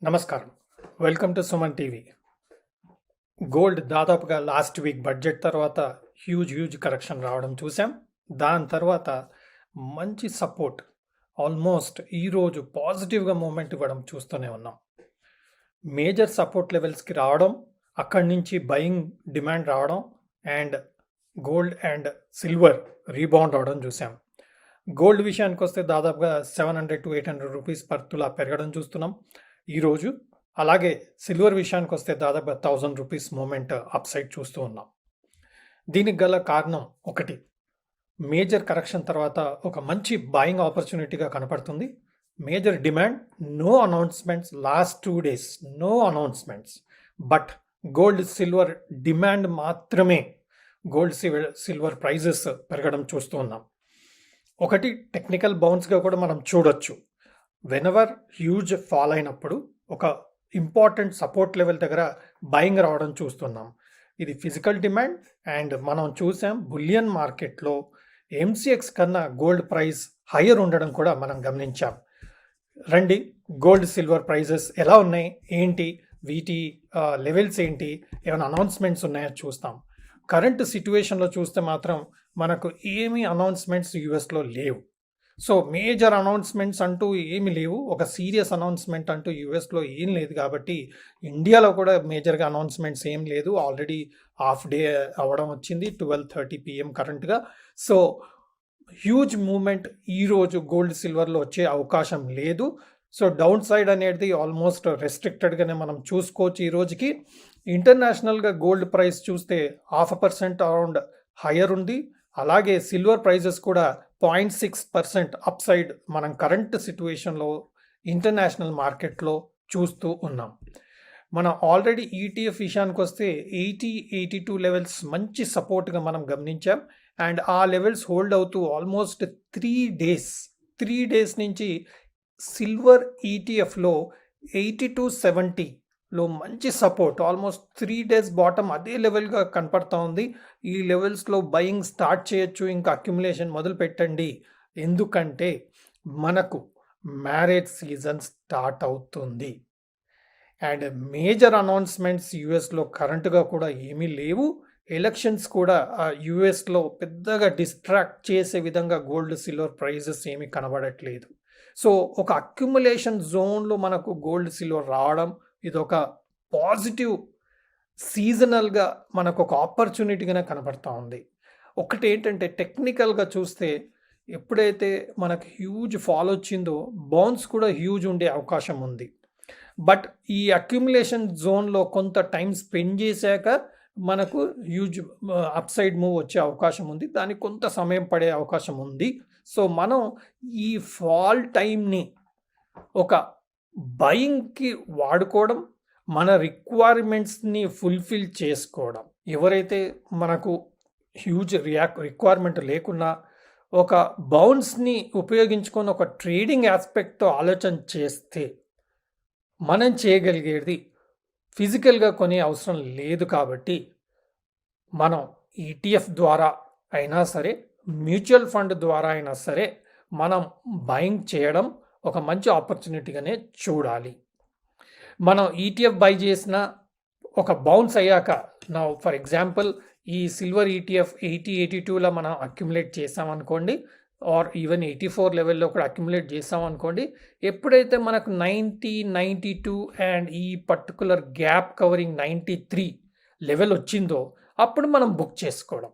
నమస్కారం. Welcome to Suman TV. Gold దాదాపుగా last week budget తర్వాత హ్యూజ్ కరెక్షన్ రావడం చూసాం. దాని తర్వాత మంచి సపోర్ట్ ఆల్మోస్ట్ ఈరోజు పాజిటివ్గా మూమెంట్ ఇవ్వడం చూస్తూనే ఉన్నాం. మేజర్ సపోర్ట్ లెవెల్స్కి రావడం, అక్కడి నుంచి బయింగ్ డిమాండ్ రావడం and gold and silver rebound అవడం చూసాం. గోల్డ్ విషయానికి వస్తే దాదాపుగా 700 to 800 రూపీస్ పర్ తులా పెరగడం చూస్తున్నాం ఈరోజు. అలాగే సిల్వర్ విషయానికి వస్తే దాదాపు 1000 రూపీస్ మూమెంట్ అప్ సైడ్ చూస్తూ ఉన్నాం. దీనికి గల కారణం ఒకటి, మేజర్ కరెక్షన్ తర్వాత ఒక మంచి బాయింగ్ ఆపర్చునిటీగా కనపడుతుంది. Major demand, no announcements last 2 days, no announcements. But gold silver demand మాత్రమే గోల్డ్ సిల్వర్ ప్రైజెస్ పెరగడం చూస్తూ ఉన్నాం. ఒకటి టెక్నికల్ బౌన్స్గా కూడా మనం చూడొచ్చు. వెనెవర్ హ్యూజ్ ఫాల్ అయినప్పుడు ఒక ఇంపార్టెంట్ సపోర్ట్ లెవెల్ దగ్గర బయింగ్ రావడం చూస్తున్నాం. ఇది ఫిజికల్ డిమాండ్ అండ్ మనం చూసాం బులియన్ మార్కెట్లో ఎంసీఎక్స్ కన్నా గోల్డ్ ప్రైస్ హయ్యర్ ఉండడం కూడా మనం గమనించాం. రండి, గోల్డ్ సిల్వర్ ప్రైజెస్ ఎలా ఉన్నాయి, ఏంటి, వీటి లెవెల్స్ ఏంటి, ఏమైనా అనౌన్స్మెంట్స్ ఉన్నాయో చూస్తాం. కరెంట్ సిచ్యువేషన్లో చూస్తే మాత్రం మనకు ఏమీ అనౌన్స్మెంట్స్ యూఎస్లో లేవు. సో మేజర్ అనౌన్స్మెంట్స్ అంటూ ఏమి లేవు. ఒక సీరియస్ అనౌన్స్మెంట్ అంటూ యూఎస్లో ఏం లేదు. కాబట్టి ఇండియాలో కూడా మేజర్గా అనౌన్స్మెంట్స్ ఏం లేదు. ఆల్రెడీ హాఫ్ డే అవ్వడం వచ్చింది, 12:30 PM కరెంట్గా. సో హ్యూజ్ మూమెంట్ ఈరోజు గోల్డ్ సిల్వర్లో వచ్చే అవకాశం లేదు. సో డౌన్ సైడ్ అనేది ఆల్మోస్ట్ రెస్ట్రిక్టెడ్గానే మనం చూసుకోవచ్చు. ఈ రోజుకి ఇంటర్నేషనల్గా గోల్డ్ ప్రైస్ చూస్తే 0.5% అరౌండ్ హయ్యర్ ఉంది. అలాగే సిల్వర్ ప్రైజెస్ కూడా 0.6% అప్ సైడ్ మనం కరెంట్ సిచ్యువేషన్లో ఇంటర్నేషనల్ మార్కెట్లో చూస్తూ ఉన్నాం. మనం ఆల్రెడీ ఈటీఎఫ్ విషయానికి వస్తే 80-82 లెవెల్స్ మంచి సపోర్ట్గా మనం గమనించాం. అండ్ ఆ లెవెల్స్ హోల్డ్ అవుతూ ఆల్మోస్ట్ 3 డేస్ నుంచి సిల్వర్ ఈటీఎఫ్లో 80-70లో మంచి సపోర్ట్, ఆల్మోస్ట్ 3 days బాటమ్ అదే లెవెల్గా కనపడతా ఉంది. ఈ లెవెల్స్లో బయింగ్ స్టార్ట్ చేయొచ్చు, ఇంకా అక్యుములేషన్ మొదలు పెట్టండి. ఎందుకంటే మనకు మ్యారేజ్ సీజన్ స్టార్ట్ అవుతుంది అండ్ మేజర్ అనౌన్స్మెంట్స్ యూఎస్లో కరెంట్గా కూడా ఏమీ లేవు. ఎలక్షన్స్ కూడా యూఎస్లో పెద్దగా డిస్ట్రాక్ట్ చేసే విధంగా గోల్డ్ సిల్వర్ ప్రైజెస్ ఏమీ కనబడట్లేదు. సో ఒక అక్యుములేషన్ జోన్లో మనకు గోల్డ్ సిల్వర్ రావడం ఇది ఒక పాజిటివ్ సీజనల్గా మనకు ఒక ఆపర్చునిటీగానే కనపడతా ఉంది. ఒకటి ఏంటంటే టెక్నికల్గా చూస్తే ఎప్పుడైతే మనకు హ్యూజ్ ఫాల్ వచ్చిందో బౌన్స్ కూడా హ్యూజ్ ఉండే అవకాశం ఉంది. బట్ ఈ అక్యుములేషన్ జోన్లో కొంత టైం స్పెండ్ చేశాక మనకు హ్యూజ్ అప్ సైడ్ మూవ్ వచ్చే అవకాశం ఉంది. దానికి కొంత సమయం పడే అవకాశం ఉంది. సో మనం ఈ ఫాల్ టైంని ఒక బయింగ్కి వాడుకోవడం, మన రిక్వైర్మెంట్స్ని ఫుల్ఫిల్ చేసుకోవడం. ఎవరైతే మనకు హ్యూజ్ రిక్వైర్మెంట్ లేకున్నా ఒక బౌన్స్ని ఉపయోగించుకొని ఒక ట్రేడింగ్ ఆస్పెక్ట్తో ఆలోచన చేస్తే మనం చేయగలిగేది ఫిజికల్గా కొనే అవసరం లేదు. కాబట్టి మనం ఈటీఎఫ్ ద్వారా అయినా సరే, మ్యూచువల్ ఫండ్ ద్వారా అయినా సరే మనం బయింగ్ చేయడం ఒక మంచి ఆపర్చునిటీగానే చూడాలి. మనం ఈటీఎఫ్ బై చేసిన ఒక బౌన్స్ అయ్యాక, నా ఫర్ ఎగ్జాంపుల్ ఈ సిల్వర్ ఈటీఎఫ్ 80-82లో మనం అక్యుములేట్ చేసామనుకోండి, ఆర్ ఈవెన్ 84 లెవెల్లో కూడా అక్యుములేట్ చేసామనుకోండి, ఎప్పుడైతే మనకు 90-92 అండ్ ఈ పర్టికులర్ గ్యాప్ కవరింగ్ 93 లెవెల్ వచ్చిందో అప్పుడు మనం బుక్ చేసుకోవడం.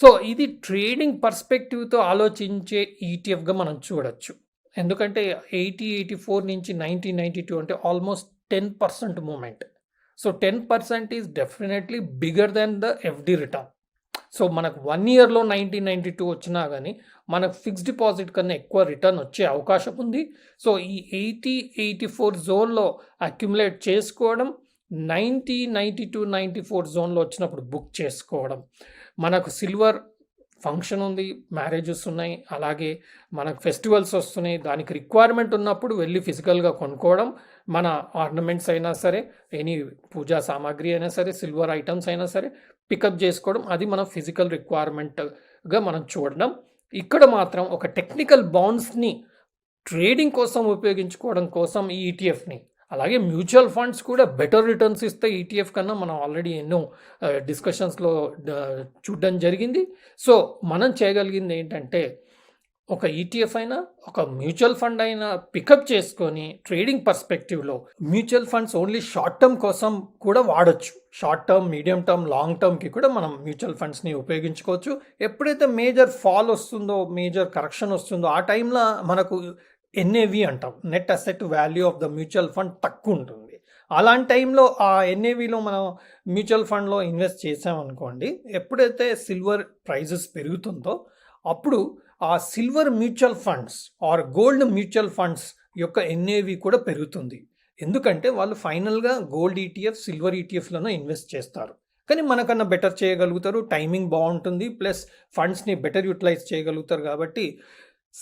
సో ఇది ట్రేడింగ్ పర్స్పెక్టివ్తో ఆలోచించే ఈటీఎఫ్గా మనం చూడొచ్చు. ఎందుకంటే 80-84 నుంచి 90-92 అంటే almost 10% movement. So 10% is definitely bigger than the FD return. So మనకు 1 yearలో 90-92 వచ్చినా కానీ మనకు ఫిక్స్డ్ డిపాజిట్ కన్నా ఎక్కువ రిటర్న్ వచ్చే అవకాశం ఉంది. సో ఈ 80-84 జోన్లో అక్యుములేట్ చేసుకోవడం, 90-92-94 జోన్లో వచ్చినప్పుడు బుక్ చేసుకోవడం. మనకు సిల్వర్ ఫంక్షన్ ఉంది, మ్యారేజెస్ ఉన్నాయి, అలాగే మనకు ఫెస్టివల్స్ వస్తున్నాయి. దానికి రిక్వైర్మెంట్ ఉన్నప్పుడు వెళ్ళి ఫిజికల్గా కొనుక్కోవడం, మన ఆర్నమెంట్స్ అయినా సరే, ఎనీ పూజా సామాగ్రి అయినా సరే, సిల్వర్ ఐటమ్స్ అయినా సరే పికప్ చేసుకోవడం, అది మన ఫిజికల్ రిక్వైర్మెంట్గా మనం చూడడం. ఇక్కడ మాత్రం ఒక టెక్నికల్ బౌన్స్ని ట్రేడింగ్ కోసం ఉపయోగించుకోవడం కోసం ఈ ఈటీఎఫ్ని అలాగే మ్యూచువల్ ఫండ్స్ కూడా బెటర్ రిటర్న్స్ ఇస్తాయి ఈటీఎఫ్ కన్నా. మనం ఆల్రెడీ ఎన్నో డిస్కషన్స్లో చూడడం జరిగింది. సో మనం చేయగలిగింది ఏంటంటే ఒక ఈటీఎఫ్ అయినా ఒక మ్యూచువల్ ఫండ్ అయినా పికప్ చేసుకొని ట్రేడింగ్ పర్స్పెక్టివ్లో mutual funds only short term కోసం కూడా వాడచ్చు. Short term, medium term, long టర్మ్కి కూడా మనం మ్యూచువల్ ఫండ్స్ని ఉపయోగించుకోవచ్చు. ఎప్పుడైతే మేజర్ ఫాల్ వస్తుందో, మేజర్ కరెక్షన్ వస్తుందో ఆ టైంలో మనకు ఎన్ఏవి అంటాం, net asset value of the mutual fund తక్కువ ఉంటుంది. అలాంటి టైంలో ఆ ఎన్ఏవిలో మనం మ్యూచువల్ ఫండ్లో ఇన్వెస్ట్ చేసామనుకోండి, ఎప్పుడైతే సిల్వర్ ప్రైజెస్ పెరుగుతుందో అప్పుడు ఆ silver mutual funds or gold mutual funds యొక్క ఎన్ఏవి కూడా పెరుగుతుంది. ఎందుకంటే వాళ్ళు ఫైనల్గా గోల్డ్ ఈటీఎఫ్, సిల్వర్ ఈటీఎఫ్లను ఇన్వెస్ట్ చేస్తారు. కానీ మనకన్నా బెటర్ చేయగలుగుతారు, టైమింగ్ బాగుంటుంది, ప్లస్ ఫండ్స్ని బెటర్ యూటిలైజ్ చేయగలుగుతారు. కాబట్టి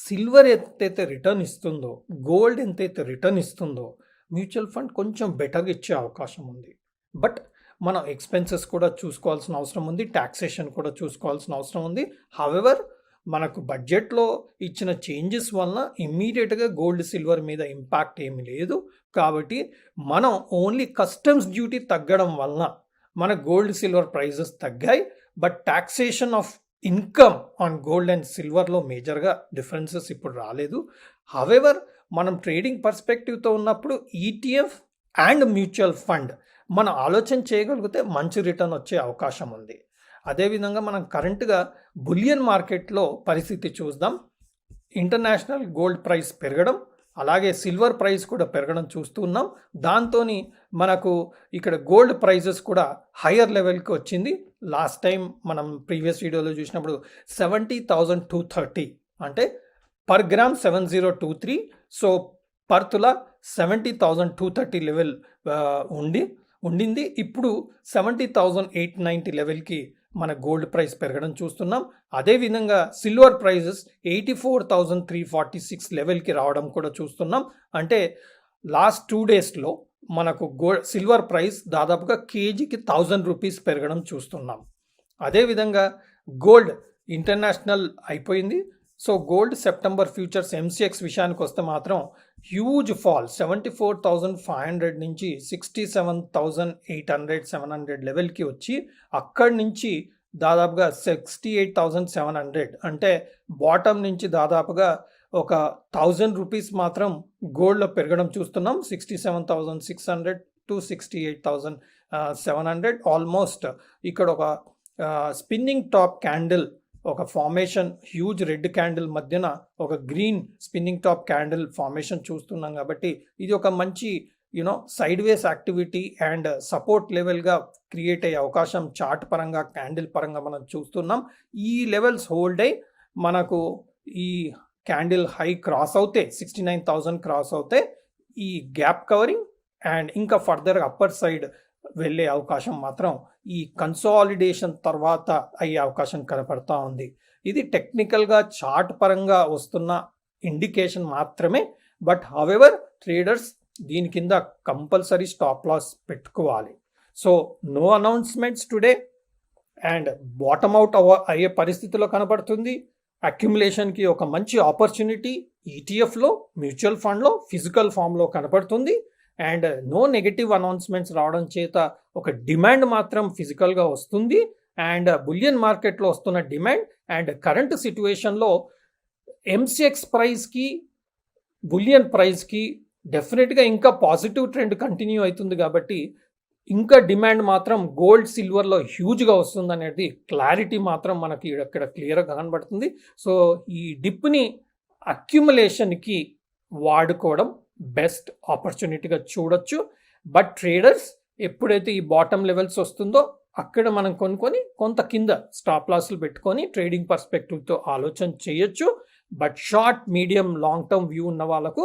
సిల్వర్ ఎంతైతే రిటర్న్ ఇస్తుందో, గోల్డ్ ఎంతైతే రిటర్న్ ఇస్తుందో, మ్యూచువల్ ఫండ్ కొంచెం బెటర్గా ఇచ్చే అవకాశం ఉంది. బట్ మనం ఎక్స్పెన్సెస్ కూడా చూసుకోవాల్సిన అవసరం ఉంది, ట్యాక్సేషన్ కూడా చూసుకోవాల్సిన అవసరం ఉంది. హవెవర్ మనకు బడ్జెట్లో ఇచ్చిన చేంజెస్ వలన ఇమ్మీడియట్గా గోల్డ్ సిల్వర్ మీద ఇంపాక్ట్ ఏమీ లేదు. కాబట్టి మనం ఓన్లీ కస్టమ్స్ డ్యూటీ తగ్గడం వలన మన గోల్డ్ సిల్వర్ ప్రైజెస్ తగ్గాయి. But taxation of income on gold and సిల్వర్లో మేజర్గా డిఫరెన్సెస్ ఇప్పుడు రాలేదు. హవెవర్ మనం ట్రేడింగ్ పర్స్పెక్టివ్తో ఉన్నప్పుడు ఈటీఎఫ్ అండ్ మ్యూచువల్ ఫండ్ మనం ఆలోచన చేయగలిగితే మంచి రిటర్న్ వచ్చే అవకాశం ఉంది. అదేవిధంగా మనం కరెంట్గా బులియన్ మార్కెట్లో పరిస్థితి చూద్దాం. ఇంటర్నేషనల్ గోల్డ్ ప్రైస్ పెరగడం, అలాగే సిల్వర్ ప్రైస్ కూడా పెరగడం చూస్తున్నాం. దాంతో మనకు ఇక్కడ గోల్డ్ ప్రైజెస్ కూడా హయ్యర్ లెవెల్కి వచ్చింది. లాస్ట్ టైం మనం ప్రీవియస్ వీడియోలో చూసినప్పుడు 70,230 అంటే పర్ గ్రామ్ 7023. సో పర్ తులా 70,230 లెవెల్ ఉండింది. ఇప్పుడు 70,890 లెవెల్కి మన గోల్డ్ ప్రైస్ పెరగడం చూస్తున్నాం. అదేవిధంగా సిల్వర్ ప్రైజెస్ 84,346 లెవెల్కి రావడం కూడా చూస్తున్నాం. అంటే లాస్ట్ 2 డేస్లో మనకు సిల్వర్ ప్రైస్ దాదాపుగా కేజీకి 1000 రూపీస్ పెరగడం చూస్తున్నాం. అదేవిధంగా గోల్డ్ ఇంటర్నేషనల్ అయిపోయింది. So gold September futures MCX విషయానికి వస్తే మాత్రం హ్యూజ్ ఫాల్, 74,500 నుంచి 67,800, 700 లెవెల్కి వచ్చి అక్కడి నుంచి దాదాపుగా 68,700 అంటే బాటమ్ నుంచి దాదాపుగా ఒక 1000 రూపీస్ మాత్రం గోల్డ్లో పెరగడం చూస్తున్నాం. 67,600 to 68,700 ఆల్మోస్ట్. ఇక్కడ ఒక స్పిన్నింగ్ టాప్ క్యాండిల్, ఒక ఫార్మేషన్, హ్యూజ్ రెడ్ క్యాండిల్ మధ్యన ఒక green spinning top candle formation చూస్తున్నాం. కాబట్టి ఇది ఒక మంచి sideways activity and support లెవెల్గా క్రియేట్ అయ్యే అవకాశం చార్ట్ పరంగా, క్యాండిల్ పరంగా మనం చూస్తున్నాం. ఈ లెవెల్స్ హోల్డ్ అయ్యి మనకు ఈ క్యాండిల్ హై క్రాస్ అవుతే 69,000 క్రాస్ అవుతే ఈ గ్యాప్ కవరింగ్ అండ్ ఇంకా ఫర్దర్ అప్పర్ సైడ్ వెళ్ళే అవకాశం మాత్రం ఈ కన్సాలిడేషన్ తర్వాత అయ్యే అవకాశం కనపడతా ఉంది. ఇది టెక్నికల్గా చార్ట్ పరంగా వస్తున్న ఇండికేషన్ మాత్రమే. బట్ హవెవర్ ట్రేడర్స్ దీని కింద కంపల్సరీ స్టాప్ లాస్ పెట్టుకోవాలి. So no announcements today and bottom out అయ్యే పరిస్థితిలో కనపడుతుంది. అక్యుములేషన్కి ఒక మంచి ఆపర్చునిటీ ఈటీఎఫ్లో, మ్యూచువల్ ఫండ్లో, ఫిజికల్ ఫామ్లో కనపడుతుంది. అండ్ నో నెగటివ్ అనౌన్స్మెంట్స్ రావడం చేత ఒక డిమాండ్ మాత్రం ఫిజికల్గా వస్తుంది. అండ్ బులియన్ మార్కెట్లో వస్తున్న డిమాండ్ అండ్ కరెంట్ సిచ్యువేషన్లో ఎంసీఎక్స్ ప్రైస్కి, బులియన్ ప్రైస్కి డెఫినెట్గా ఇంకా పాజిటివ్ ట్రెండ్ కంటిన్యూ అవుతుంది. కాబట్టి ఇంకా డిమాండ్ మాత్రం గోల్డ్ సిల్వర్లో హ్యూజ్గా వస్తుంది అనేది క్లారిటీ మాత్రం మనకి ఇక్కడ క్లియర్గా కనబడుతుంది. సో ఈ డిప్ని అక్యుములేషన్కి వాడుకోవడం బెస్ట్ ఆపర్చునిటీగా చూడొచ్చు. బట్ ట్రేడర్స్ ఎప్పుడైతే ఈ బాటమ్ లెవెల్స్ వస్తుందో అక్కడ మనం కొనుక్కొని కొంత కింద స్టాప్ లాస్లు పెట్టుకొని ట్రేడింగ్ పర్స్పెక్టివ్తో ఆలోచన చేయొచ్చు. But short, medium, long term view ఉన్న వాళ్ళకు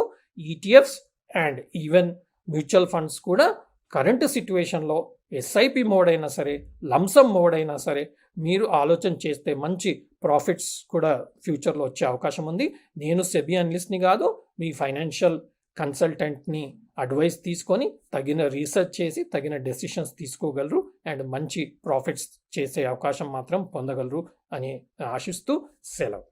ETFs and even mutual funds కూడా కరెంట్ సిచ్యువేషన్లో ఎస్ఐపి మోడ్ అయినా సరే, లంసమ్ మోడ్ అయినా సరే మీరు ఆలోచన చేస్తే మంచి ప్రాఫిట్స్ కూడా ఫ్యూచర్లో వచ్చే అవకాశం ఉంది. నేను సెబీ అనలిస్ట్ని కాదు, మీ ఫైనాన్షియల్ కన్సల్టెంట్ని అడ్వైస్ తీసుకొని తగిన రీసెర్చ్ చేసి తగిన డెసిషన్స్ తీసుకోగలరు అండ్ మంచి ప్రాఫిట్స్ చేసే అవకాశం మాత్రం పొందగలరు అని ఆశిస్తూ సెలవు.